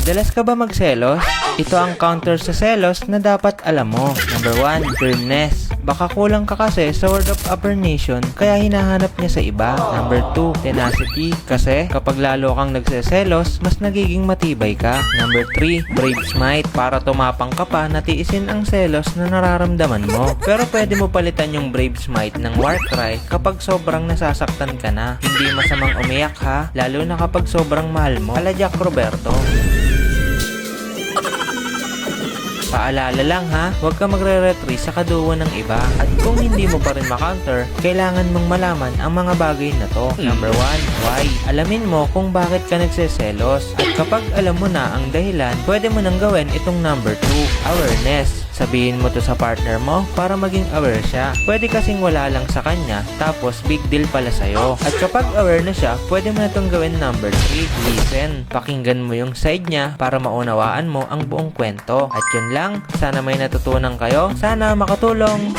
Madalas ka ba magselos? Ito ang counter sa selos na dapat alam mo. Number 1, firmness. Baka kulang ka kasi sa word of affirmation kaya hinahanap niya sa iba. Number 2, tenacity. Kasi kapag lalo kang nagseselos, mas nagiging matibay ka. Number 3, brave smite. Para tumapang ka pa na tiisin ang selos na nararamdaman mo. Pero pwede mo palitan yung brave smite ng war cry kapag sobrang nasasaktan ka na. Hindi masamang umiyak ha, lalo na kapag sobrang mahal mo. Ala Jack Roberto. Paalala lang ha, huwag ka magre-retry sa kaduwa ng iba. At kung hindi mo pa rin makounter, kailangan mong malaman ang mga bagay na to. Number 1, why? Alamin mo kung bakit ka nagseselos. At kapag alam mo na ang dahilan, pwede mo nang gawin itong number 2, awareness. Sabihin mo to sa partner mo para maging aware siya. Pwede kasing wala lang sa kanya, tapos big deal pala sa'yo. At kapag aware na siya, pwede mo na itong gawin number 3, listen. Pakinggan mo yung side niya para maunawaan mo ang buong kwento. At yun lang, sana may natutunan kayo. Sana makatulong.